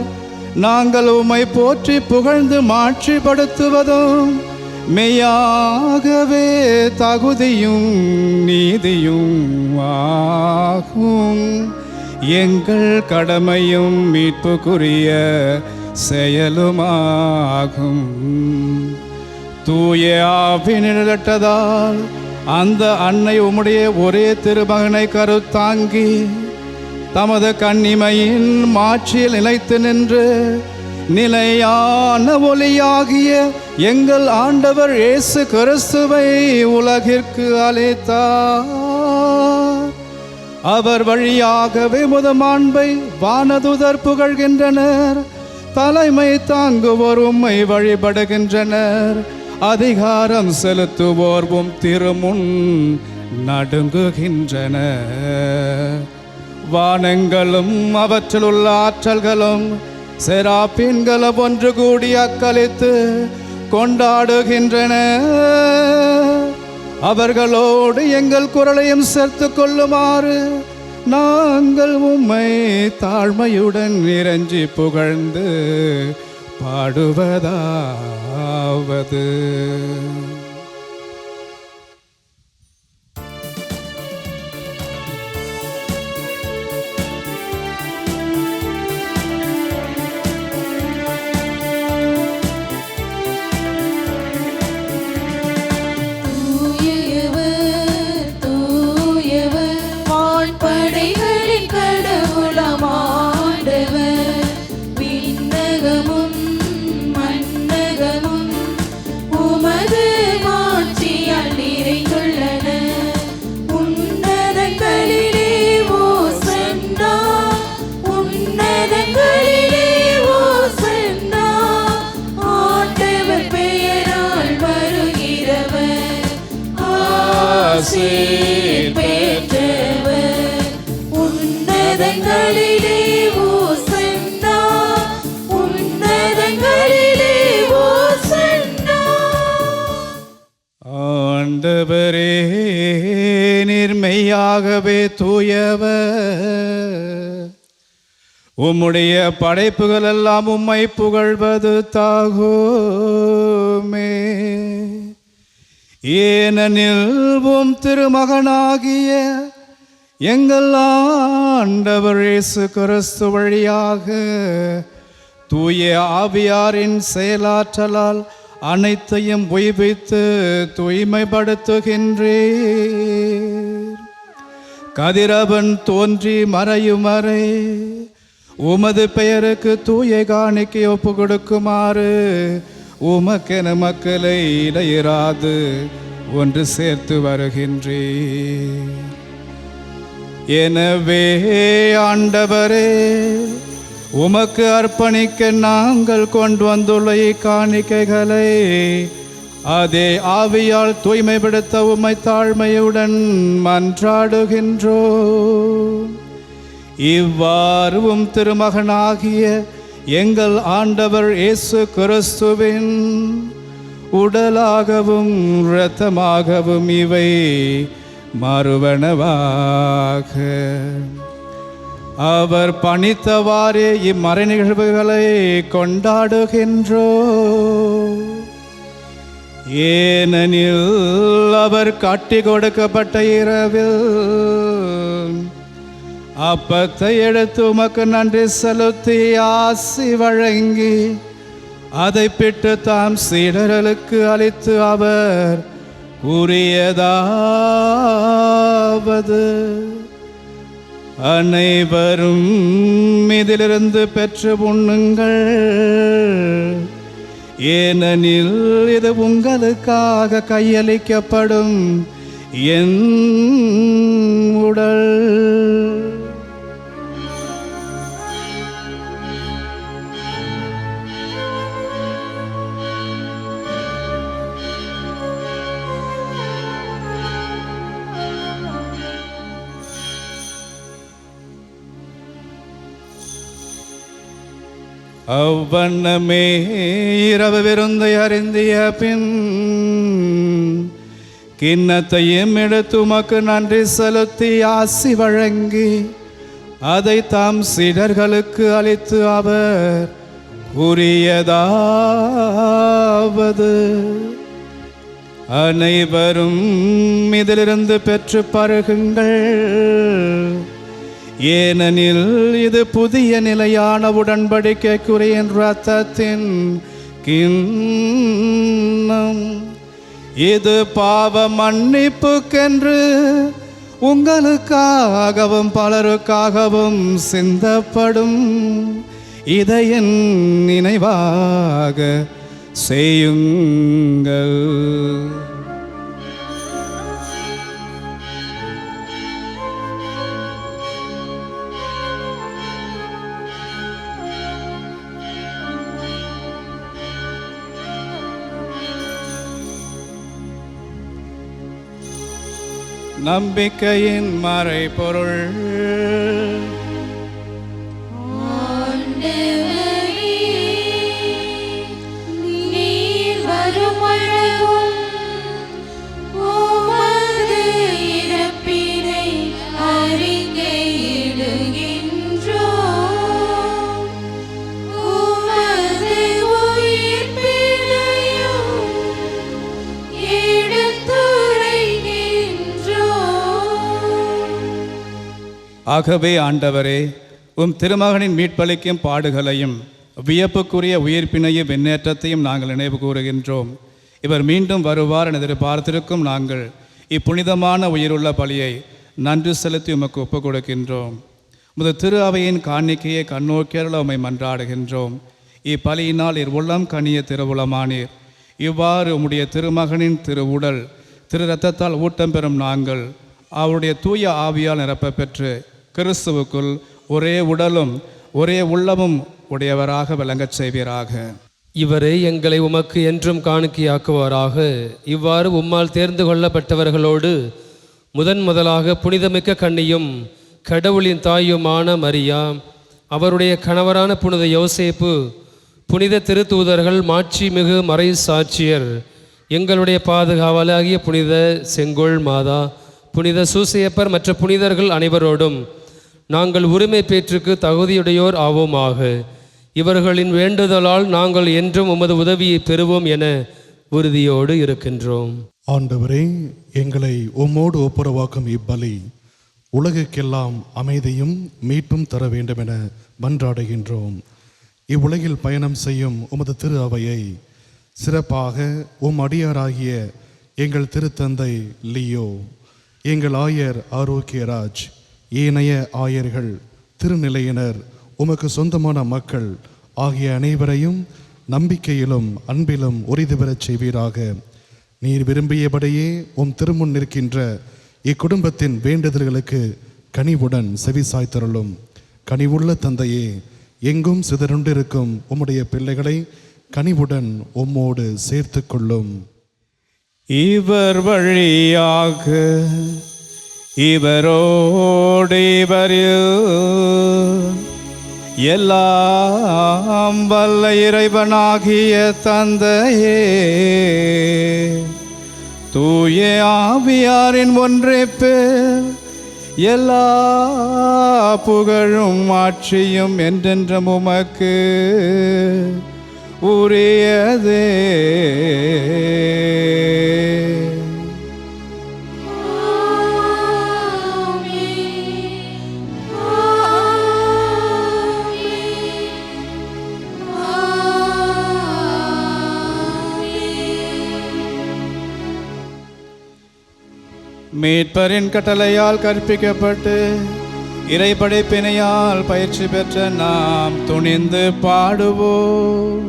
நாங்கள் உம்மை போற்றி புகழ்ந்து மாட்சிப்படுத்துவதும் மெய்யாகவே தகுதியும் நீதியும் ஆகும். எங்கள் கடமையும் மீட்புக்குரிய செயலுமாகும். தூய ஆவினிழட்டதால் அந்த அன்னை உம்முடைய ஒரே திருமகனை கருத்தாங்கி தமது கன்னிமையின் மாட்சியில் நிலைத்து நின்று நிலையான ஒளியாகிய எங்கள் ஆண்டவர் இயேசு கிறிஸ்துவை உலகிற்கு அளித்தார். அவர் வழியாகவே முதமாண்பை வானதுதர் புகழ்கின்றனர். தலைமை தாங்குவோர் உம்மை வழிபடுகின்றனர். அதிகாரம் செலுத்துவோர் உம் திருமுன் நடுங்குகின்றனர். வானங்களும் அவற்றில் உள்ள ஆற்றல்களும் செராப்பீன்களும் ஒன்று கூடி அக்களித்து கொண்டாடுகின்றன. அவர்களோடு எங்கள் குரலையும் சேர்த்து கொள்ளுமாறு நாங்கள் உம்மை தாழ்மையுடன் இறைஞ்சி புகழ்ந்து பாடுவதாவது. உன்னதங்களிலே ஓசன்னா, உன்னதங்களிலே ஓசன்னா. ஆண்டவரே, நீர்மையாகவே தூயவர். உம்முடைய படைப்புகள் எல்லாம் உம்மை புகழ்வது தாகுமே. ஏனெனில் உம் திருமகனாகிய எங்கள் ஆண்டவர் இயேசு கிறிஸ்து வழியாக தூய ஆவியாரின் செயலாற்றலால் அனைத்தையும் உய்வித்து தூய்மைப்படுத்துகின்றீர். கதிரவன் தோன்றி மறையும் வரை உமது பெயருக்கு தூய காணிக்கை ஒப்பு கொடுக்குமாறு உமக்கென மக்களை இடையிறாது ஒன்று சேர்த்து வருகின்றீர். எனவே ஆண்டவரே, உமக்கு அர்ப்பணிக்க நாங்கள் கொண்டு வந்துள்ள இக்காணிக்கைகளை அதே ஆவியால் தூய்மைப்படுத்த உம்மை தாழ்மையுடன் மன்றாடுகின்றோம். இவ்வாறு உம் திருமகனாகிய எங்கள் ஆண்டவர் இயேசு கிறிஸ்துவின் உடலாகவும் இரத்தமாகவும் இவை மாறுவனவாக. அவர் பணித்தவாறே இம்மறை நிகழ்வுகளை கொண்டாடுகின்றோம். ஏனெனில் அவர் காட்டி கொடுக்கப்பட்ட இரவில் அப்பத்தை எடுத்து உமக்கு நன்றி செலுத்தி ஆசி வழங்கி அதை பிட்டு தாம் சீடர்களுக்கு அளித்து அவர் கூறியதாவது, அனைவரும் இதிலிருந்து பெற்று உண்ணுங்கள், ஏனெனில் இது உங்களுக்காக கையளிக்கப்படும் என் உடல். அவ்வண்ணமே இரவு விருந்தை அருந்திய பின் கிண்ணத்தையும் எடுத்து உமக்கு நன்றி செலுத்தி ஆசி வழங்கி அதை தாம் சீடர்களுக்கு அளித்து அவர் கூறியதாவது, அனைவரும் இதிலிருந்து பெற்று பருகுங்கள், ஏனெனில் இது புதிய நிலையான உடன்படிக்கைக்குரிய இரத்தத்தின் கிண்ணம். இது பாவ மன்னிப்புக்கென்று உங்களுக்காகவும் பலருக்காகவும் சிந்தப்படும். இதை என் நினைவாக செய்யுங்கள். நம்பிக்கையின் மறைபொருள். நீர் வருமளவும் உமது இறப்பினை அறிக்கையிடுகின்றோம், உமது உயிர்ப்பினையும் ஆகவே ஆண்டவரே, உம் திருமகனின் மீட்பளிக்கும் பாடுகளையும் வியப்புக்குரிய உயிர்ப்பினையும் விண்ணேற்றத்தையும் நாங்கள் நினைவு கூறுகின்றோம். இவர் மீண்டும் வருவார் என எதிர்பார்த்திருக்கும் நாங்கள் இப்புனிதமான உயிருள்ள பலியை நன்றி செலுத்தி உமக்கு ஒப்புக் கொடுக்கின்றோம். முத திரு அவையின் காணிக்கையை கண்ணோக்கியருள உம்மை மன்றாடுகின்றோம். இப்பலியினால் உள்ளம் கனிய திருவுளமானீர். இவ்வாறு உம்முடைய திருமகனின் திரு உடல் திரு இரத்தத்தால் ஊட்டம் பெறும் நாங்கள் அவருடைய தூய ஆவியால் நிரப்ப பெற்று கிறிஸ்துவுக்குள் ஒரே உடலும் ஒரே உள்ளமும் உடையவராக விளங்கச் செய்வீராக. இவரே எங்களை உமக்கு என்றும் காணிக்கையாக்குவாராக. இவ்வாறு உம்மால் தேர்ந்து கொள்ளப்பட்டவர்களோடு முதலாக புனிதமிக்க கன்னியும் கடவுளின் தாயுமான மரியா, அவருடைய கணவரான புனித யோசேப்பு, புனித திருத்தூதர்கள், மாட்சி மிகு மறை சாட்சியர், எங்களுடைய பாதுகாவலாகிய புனித செங்கோல் மாதா, புனித சூசையப்பர் மற்ற புனிதர்கள் அனைவரோடும் நாங்கள் உரிமை பேற்றுக்கு தகுதியுடையோர் ஆவோமாக. இவர்களின் வேண்டுதலால் நாங்கள் என்றும் உமது உதவியை பெறுவோம் என உறுதியோடு இருக்கின்றோம். ஆண்டவரே, எங்களை உம்மோடு ஒப்புரவாக்கும் இப்பலி உலகுக்கெல்லாம் அமைதியும் மீட்பும் தர வேண்டும் என மன்றாடுகின்றோம். இவ்வுலகில் பயணம் செய்யும் உமது திரு அவையை சிறப்பாக உம் அடியாராகிய எங்கள் திருத்தந்தை லியோ, எங்கள் ஆயர் ஆரோக்கியராஜ், ஏனைய ஆயர்கள், திருநிலையினர், உமக்கு சொந்தமான மக்கள் ஆகிய அனைவரையும் நம்பிக்கையிலும் அன்பிலும் உறுதி பெறச் செய்வீராக. நீர் விரும்பியபடியே உம் திருமுன் நிற்கின்ற இக்குடும்பத்தின் வேண்டுதல்களுக்கு கனிவுடன் செவிசாய்த்தருளும். கனிவுள்ள தந்தையே, எங்கும் சிதறுண்டிருக்கும் உம்முடைய பிள்ளைகளை கனிவுடன் உம்மோடு சேர்த்து கொள்ளும். இவர் வழியாக இவரோடு இவரில் எல்லாம் வல்ல இறைவனாகிய தந்தையே, தூய ஆவியாரின் ஒன்றிப்பு எல்லா புகழும் ஆட்சியும் என்றென்றும் உமக்கு உரியதே. மீட்பரின் கட்டளையால் கற்பிக்கப்பட்டு இறைப்படைப்பினையால் பயிற்சி பெற்ற நாம் துணிந்து பாடுவோம்.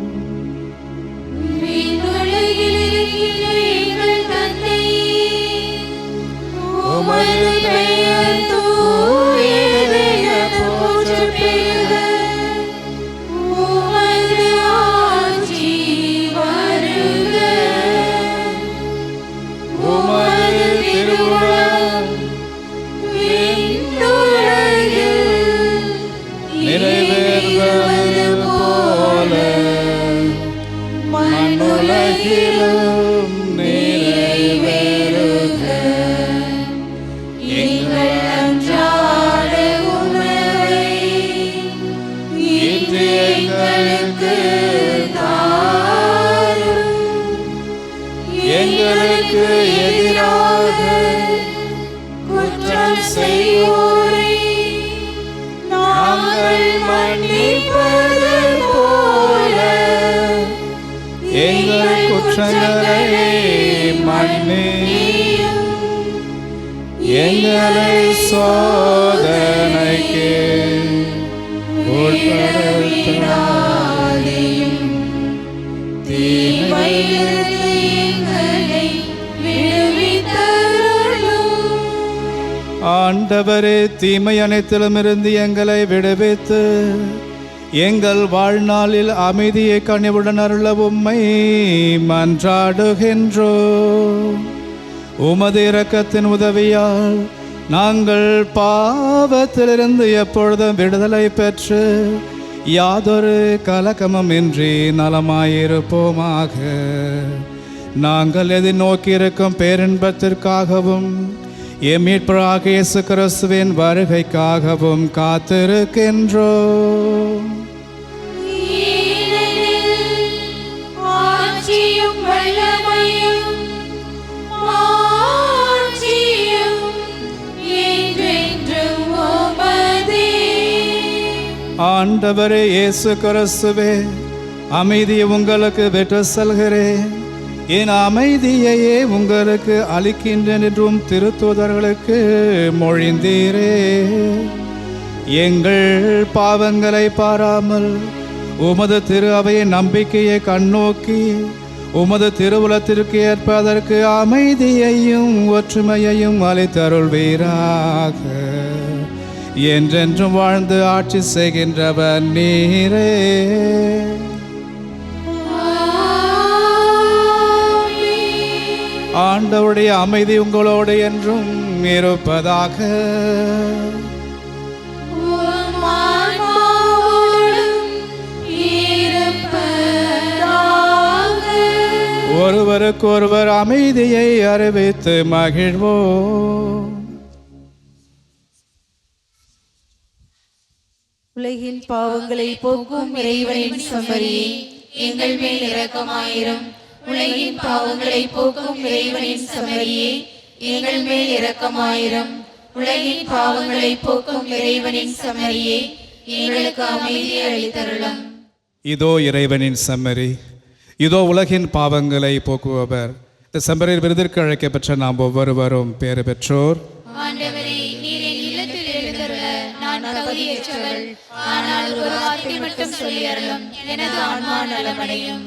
உமது பெயர் தூயதென போற்றப் பெறுக. உமது ஆட்சி வருக. உமது திருவுளம் விண்ணுலகில் நிறைவேறுவது போல மண்ணுலகிலும் நிறைவேறுக. எங்கள் அன்றாட உணவை இன்று எங்களுக்கு தாரும். எங்களுக்கு எதிராக குற்றம் செய்வோரை நாங்கள் மன்னிப்பது போல எங்கள் குற்றங்களை மன்னியும். எங்களை சோதனைக்கு உட்படுத்தாதேயும். தீமையிலிருந்து எங்களை விடுவித்தருளும். ஆண்டவரே, தீமை அனைத்திலும் இருந்து எங்களை விடுவித்து எங்கள் வாழ்நாளில் அமைதியை கனிவுடன் அருள உம்மை மன்றாடுகின்றோம். உமது இரக்கத்தின் உதவியால் நாங்கள் பாவத்திலிருந்து எப்பொழுதும் விடுதலை பெற்று யாதொரு கலக்கமும் இன்றி நலமாயிருப்போமாக. நாங்கள் எதிர்நோக்கியிருக்கும் பேரின்பத்திற்காகவும் எம் மீட்பராகிய இயேசு கிறிஸ்துவின் வருகைக்காகவும் காத்திருக்கின்றோம். ஆட்சியும் வல்லமையும் மாட்சியும் என்றென்றும் உமதே. ஆண்டவரே இயேசு கிறிஸ்துவே, அமைதியை உங்களுக்கு விட்டு செல்கிறேன், என் அமைதியையே உங்களுக்கு அளிக்கின்றேன் என்றும் திருத்தூதர்களுக்கு மொழிந்தீரே. எங்கள் பாவங்களை பாராமல் உமது திரு அவையின் நம்பிக்கையை கண்ணோக்கி உமது திருவுலத்திற்கு ஏற்பதற்கு அமைதியையும் ஒற்றுமையையும் அளித்தருள்வீராக. என்றென்றும் வாழ்ந்து ஆட்சி செய்கின்றவர் நீரே. ஆண்டவருடைய அமைதி உங்களோடு என்றும் இருப்பதாக. உம் ஆன்மாவோடும் இருப்பதாக. ஒருவருக்கொருவர் அமைதியை அறிவித்து மகிழ்வோம். உலகின் பாவங்களை போக்கும் இறைவனின் செம்மறியே, எங்கள் மேல் இரக்கமாயிரும். உலகின் பாவங்களை போக்கும் இறைவனின் செம்மறியே, எங்கள் மேல் இரக்கமாயிரும். உலகின் பாவங்களை போக்கும் இறைவனின் செம்மறியே, எங்களுக்கு அமைதியை அளித்தருளும். இதோ இறைவனின் செம்மறி, இதோ உலகின் பாவங்களை போக்குபவர். இந்த செம்பரில் விருதிற்கு அழைக்கப்பெற்ற நாம் ஒவ்வொருவரும் பேறு பெற்றோர். ஆண்டவரே, நீர் என் இல்லத்தில் எழுந்தருள நான் தகுதியற்றவள். ஆனால் ஒரு வார்த்தை மட்டும் சொல்லி அருளும், எனது ஆன்மா நலமடையும்.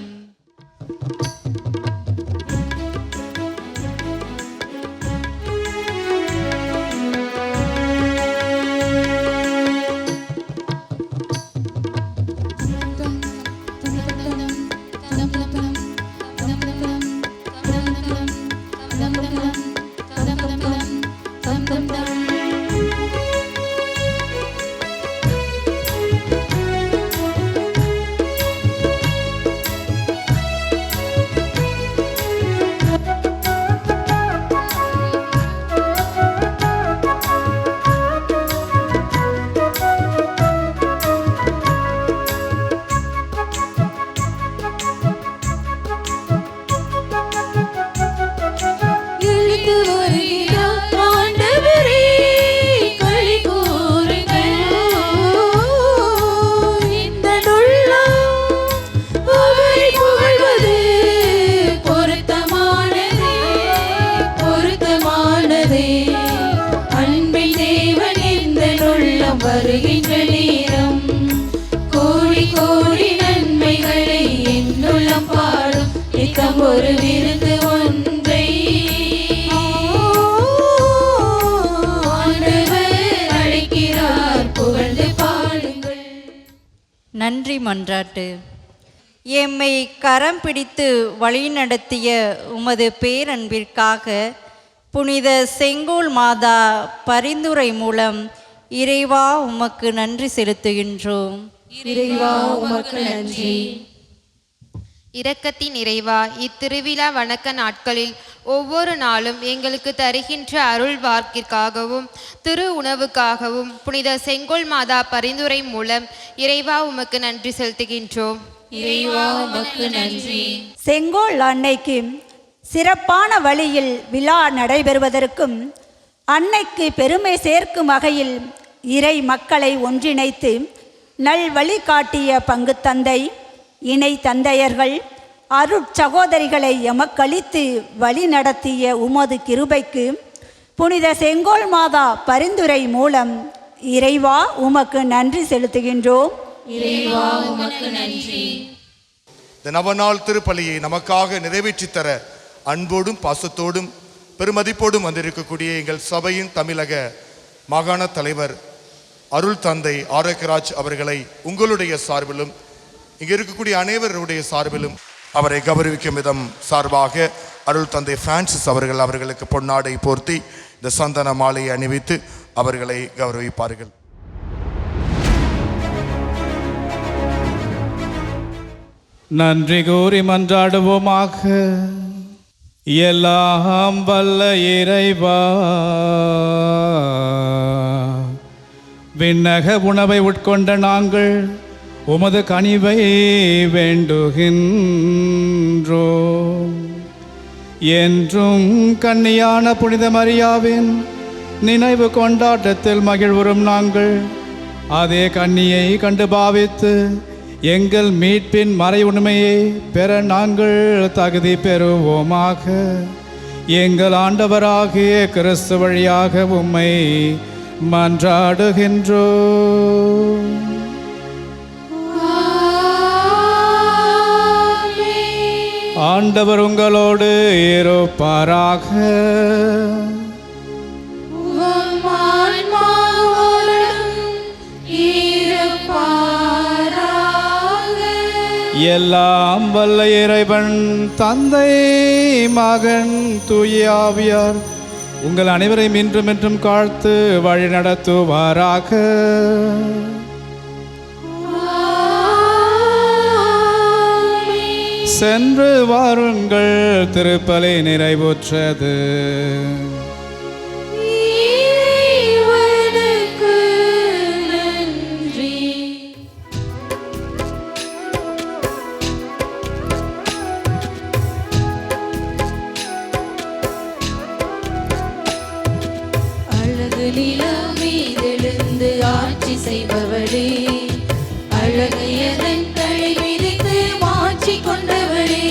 வருகின்ற நேரம் கோடி கோடி நன்மைகளை என்னுள்ளம் பாடும் நித்தம் ஒரு விருந்து ஒன்றை ஆண்டவர் அழைக்கிறார், புகழ்ந்து பாடுங்கள். நன்றி மன்றாட்டு. எம்மை கரம் பிடித்து வழிநடத்திய உமது பேரன்பிற்காக புனித செங்கோல் மாதா பரிந்துரை மூலம் இறைவா உமக்கு நன்றி செலுத்துகின்றோம். இறைவா உமக்கு நன்றி. இரக்கத்தின் இறைவா, இத்திருவிழா வணக்க நாட்களில் ஒவ்வொரு நாளும் எங்களுக்கு தருகின்ற அருள் வாக்கிற்காகவும் திரு உணவுக்காகவும் புனித செங்கோல் மாதா பரிந்துரை மூலம் இறைவா உமக்கு நன்றி செலுத்துகின்றோம். இறைவா உமக்கு நன்றி. செங்கோல் அன்னைக்கு சிறப்பான வழியில் விழா நடைபெறுவதற்கும் அன்னைக்கு பெருமை சேர்க்கும் வகையில் இறை மக்களை ஒன்றிணைத்து நல் வழி காட்டிய பங்கு தந்தை, இணை தந்தையர்கள், அருட்சகோதரிகளை எமக்களித்து வழி நடத்திய உமது கிருபைக்கு புனித செங்கோல் மாதா பரிந்துரை மூலம் இறைவா உமக்கு நன்றி செலுத்துகின்றோம். இறைவா உமக்கு நன்றி. இந்த நவநாள் திருப்பலியை நமக்காக நிறைவேற்றித் தர அன்போடும் பாசத்தோடும் பெருமதிப்போடும் வந்திருக்கக்கூடிய எங்கள் சபையின் தமிழக மாகாண தலைவர் அருள் தந்தை ஆரோக்கியராஜ் அவர்களை உங்களுடைய சார்பிலும் இங்கே இருக்கக்கூடிய அனைவருடைய சார்பிலும் அவரை கௌரவிக்கும் விதம் சார்பாக அருள் தந்தை பிரான்சிஸ் அவர்கள் அவர்களுக்கு பொன்னாடை போர்த்தி இந்த சந்தன மாலையை அணிவித்து அவர்களை கௌரவிப்பார்கள். நன்றி கூறி மன்றாடுவோமாக. எல்லாம் வல்ல இறைவா, விண்ணக உணவை உட்கொண்ட நாங்கள் உமது கனிவை வேண்டுகின்றோம். என்றும் கன்னியான புனித மரியாவின் நினைவு கொண்டாட்டத்தில் மகிழ்வுறும் நாங்கள் அதே கன்னியை கண்டு பாவித்து எங்கள் மீட்பின் மறை உண்மையை பெற நாங்கள் தகுதி பெறுவோமாக. எங்கள் ஆண்டவராகிய கிறிஸ்து வழியாக உம்மை மன்றாடுகின்றோம். ஆண்டவர் உங்களோடு இருப்பாராக. எல்லாம் வல்ல இறைவன் தந்தை, மகன், தூய ஆவியார் உங்கள் அனைவரையும் இன்றும் என்றும் காத்து வழி நடத்துவாராக. சென்று வாருங்கள், திருப்பலி நிறைவுற்றது. மீதெழுந்து ஆட்சி செய்பவளே, அழகையதன் தலை விரித்து மாற்றி கொண்டவளே,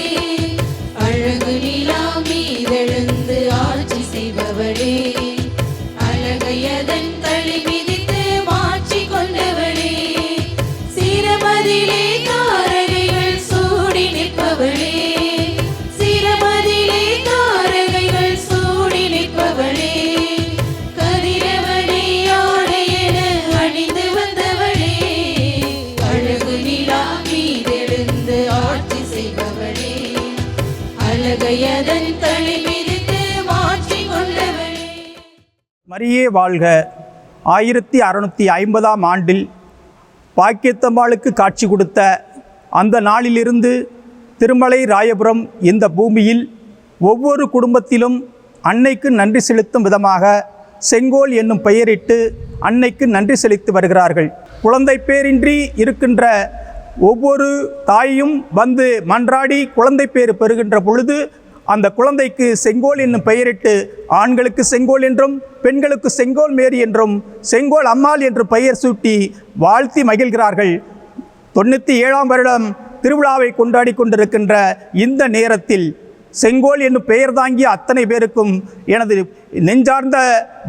மரியே வாழ்க 1650ஆம் ஆண்டில் பாக்கியத்தம்மாளுக்கு காட்சி கொடுத்த அந்த நாளிலிருந்து திருமலை ராயபுரம் இந்த பூமியில் ஒவ்வொரு குடும்பத்திலும் அன்னைக்கு நன்றி செலுத்தும் விதமாக செங்கோல் என்னும் பெயரிட்டு அன்னைக்கு நன்றி செலுத்தி வருகிறார்கள். குழந்தை பேரின்றி இருக்கின்ற ஒவ்வொரு தாயும் வந்து மன்றாடி குழந்தை பேறு பெறுகின்ற பொழுது அந்த குழந்தைக்கு செங்கோல் என்னும் பெயரிட்டு ஆண்களுக்கு செங்கோல் என்றும் பெண்களுக்கு செங்கோல் மேரி என்றும் செங்கோல் அம்மாள் என்று பெயர் சூட்டி வாழ்த்தி மகிழ்கிறார்கள். 97ஆம் வருடம் திருவிழாவை கொண்டாடி கொண்டிருக்கின்ற இந்த நேரத்தில் செங்கோல் என்னும் பெயர் தாங்கிய அத்தனை பேருக்கும் எனது நெஞ்சார்ந்த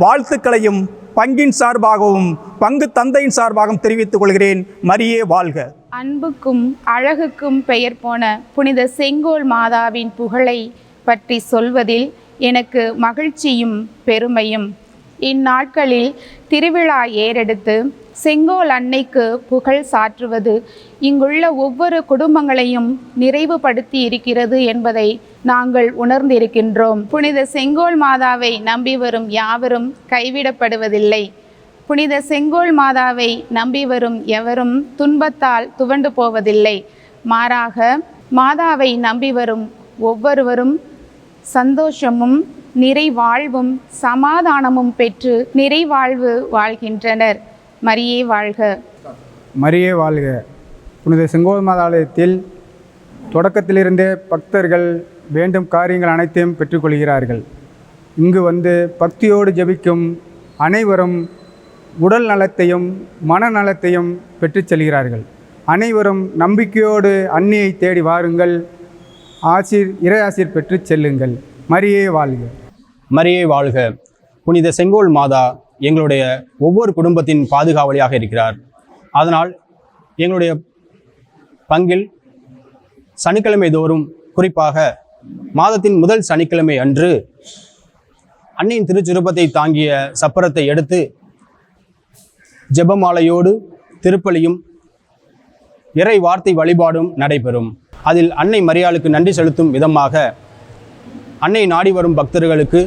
வாழ்த்துக்களையும் பங்கின் சார்பாகவும் பங்கு தந்தையின் சார்பாகவும் தெரிவித்துக் கொள்கிறேன். மரியே வாழ்க. அன்புக்கும் அழகுக்கும் பெயர் போன புனித செங்கோல் மாதாவின் புகழை பற்றி சொல்வதில் எனக்கு மகிழ்ச்சியும் பெருமையும். இந்நாட்களில் திருவிழா ஏறெடுத்து செங்கோல் அன்னைக்கு புகழ் சாற்றுவது இங்குள்ள ஒவ்வொரு குடும்பங்களையும் நிறைவுபடுத்தி இருக்கிறது என்பதை நாங்கள் உணர்ந்திருக்கின்றோம். புனித செங்கோல் மாதாவை நம்பி வரும் யாவரும் கைவிடப்படுவதில்லை. புனித செங்கோல் மாதாவை நம்பி வரும் எவரும் துன்பத்தால் துவண்டு போவதில்லை. மாறாக மாதாவை நம்பி வரும் ஒவ்வொருவரும் சந்தோஷமும் நிறைவாழ்வும் சமாதானமும் பெற்று நிறைவாழ்வு வாழ்கின்றனர். மரியே வாழ்க. மரியே வாழ்க. புனித செங்கோல் மாதாலயத்தில் தொடக்கத்திலிருந்தே பக்தர்கள் வேண்டும் காரியங்கள் அனைத்தையும் பெற்றுக்கொள்கிறார்கள். இங்கு வந்து பக்தியோடு ஜெபிக்கும் அனைவரும் உடல் நலத்தையும் மனநலத்தையும் பெற்று செல்கிறார்கள். அனைவரும் நம்பிக்கையோடு அன்னியை தேடி வாருங்கள். இறை ஆசீர் பெற்று செல்லுங்கள். மரியே வாழ்க. மரியே வாழ்க. புனித செங்கோல் மாதா எங்களுடைய ஒவ்வொரு குடும்பத்தின் பாதுகாவலியாக இருக்கிறார். அதனால் எங்களுடைய பங்கில் சனிக்கிழமை தோறும், குறிப்பாக மாதத்தின் முதல் சனிக்கிழமை அன்று அன்னையின் திருச்சுரூபத்தை தாங்கிய சப்பரத்தை எடுத்து ஜெபமாலையோடு திருப்பலியும் இறை வார்த்தை வழிபாடும் நடைபெறும். அதில் அன்னை மரியாளுக்கு நன்றி செலுத்தும் விதமாக அன்னை நாடி வரும் பக்தர்களுக்கு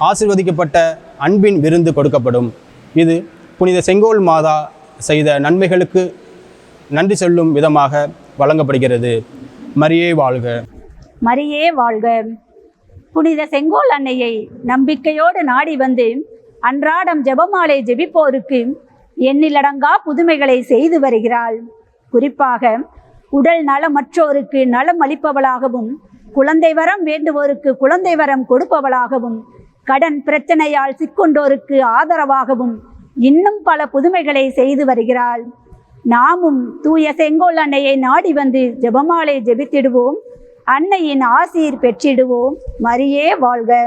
ஆசீர்வதிக்கப்பட்ட அன்பின் விருந்து கொடுக்கப்படும். இது புனித செங்கோல் மாதா செய்த நன்மைகளுக்கு நன்றி சொல்லும் விதமாக வழங்கப்படுகிறது. மரியே வாழ்க. மரியே வாழ்க. புனித செங்கோல் அன்னையை நம்பிக்கையோடு நாடி வந்து அன்றாடம் ஜெபமாலை ஜெபிப்போருக்கு எண்ணிலடங்கா புதுமைகளை செய்து வருகிறாள். குறிப்பாக உடல் நலமற்றோருக்கு நலம் அளிப்பவளாகவும், குழந்தை வரம் வேண்டுவோருக்கு குழந்தை வரம் கொடுப்பவளாகவும், கடன் பிரச்சனையால் சிக்கொண்டோருக்கு ஆதரவாகவும் இன்னும் பல புதுமைகளை செய்து வருகிறாள். நாமும் தூய செங்கோல் அன்னையை நாடி வந்து ஜெபமாலை ஜெபித்திடுவோம். அன்னையின் ஆசீர் பெற்றிடுவோம். மரியே வாழ்க.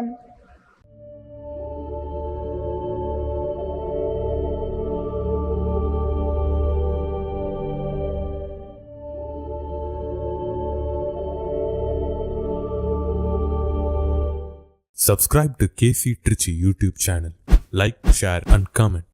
Subscribe to KC Trichy YouTube channel. Like, share and comment.